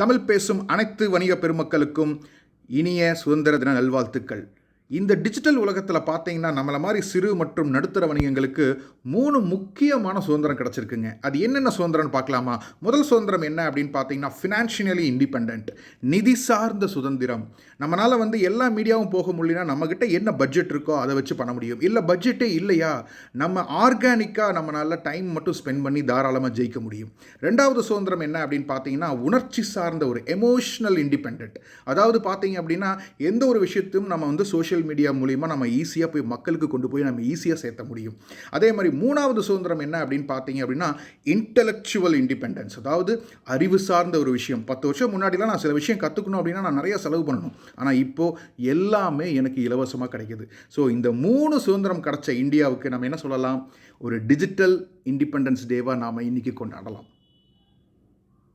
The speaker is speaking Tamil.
தமிழ் பேசும் அனைத்து வணிக பெருமக்களுக்கும் இனிய சுதந்திர தின நல்வாழ்த்துக்கள். இந்த டிஜிட்டல் உலகத்தில் பார்த்தீங்கன்னா நம்மளை மாதிரி சிறு மற்றும் நடுத்தர வணிகங்களுக்கு 3 முக்கியமான சுதந்திரம் கிடச்சிருக்குங்க. அது என்னென்ன சுதந்திரம்னு பார்க்கலாமா? முதல் சுதந்திரம் என்ன அப்படின்னு பார்த்தீங்கன்னா ஃபினான்ஷியலி இண்டிபெண்ட், நிதி சார்ந்த சுதந்திரம். நம்மளால் எல்லா மீடியாவும் போக முடியலனா நம்மக்கிட்ட என்ன பட்ஜெட் இருக்கோ அதை வச்சு பண்ண முடியும். இல்லை பட்ஜெட்டே இல்லையா, நம்ம ஆர்கானிக்காக நம்மளால் டைம் மட்டும் ஸ்பெண்ட் பண்ணி தாராளமாக ஜெயிக்க முடியும். ரெண்டாவது சுதந்திரம் என்ன அப்படின்னு பார்த்தீங்கன்னா உணர்ச்சி சார்ந்த ஒரு எமோஷ்னல் இண்டிபெண்ட். அதாவது பார்த்தீங்க அப்படின்னா எந்த ஒரு விஷயத்தையும் நம்ம சோஷியல் மீடியா மூலிமா நம்ம ஈஸியாக போய் மக்களுக்கு கொண்டு போய் நம்ம ஈஸியாக சேர்த்த முடியும். அதே மாதிரி மூணாவது சுதந்திரம் என்ன அப்படின்னு பார்த்தீங்க அப்படின்னா இன்டெலெக்சுவல் இண்டிபெண்டன்ஸ். அதாவது அறிவு சார்ந்த ஒரு விஷயம். 10 வருஷம் முன்னாடிலாம் நான் சில விஷயம் கற்றுக்கணும் அப்படின்னா நான் நிறைய செலவு பண்ணணும். ஆனால் இப்போது எல்லாமே எனக்கு இலவசமாக கிடைக்குது. ஸோ இந்த 3 சுதந்திரம் கிடைச்ச இந்தியாவுக்கு நம்ம என்ன சொல்லலாம், ஒரு டிஜிட்டல் இண்டிபெண்டன்ஸ் டேவாக நாம் இன்றைக்கி கொண்டாடலாம்.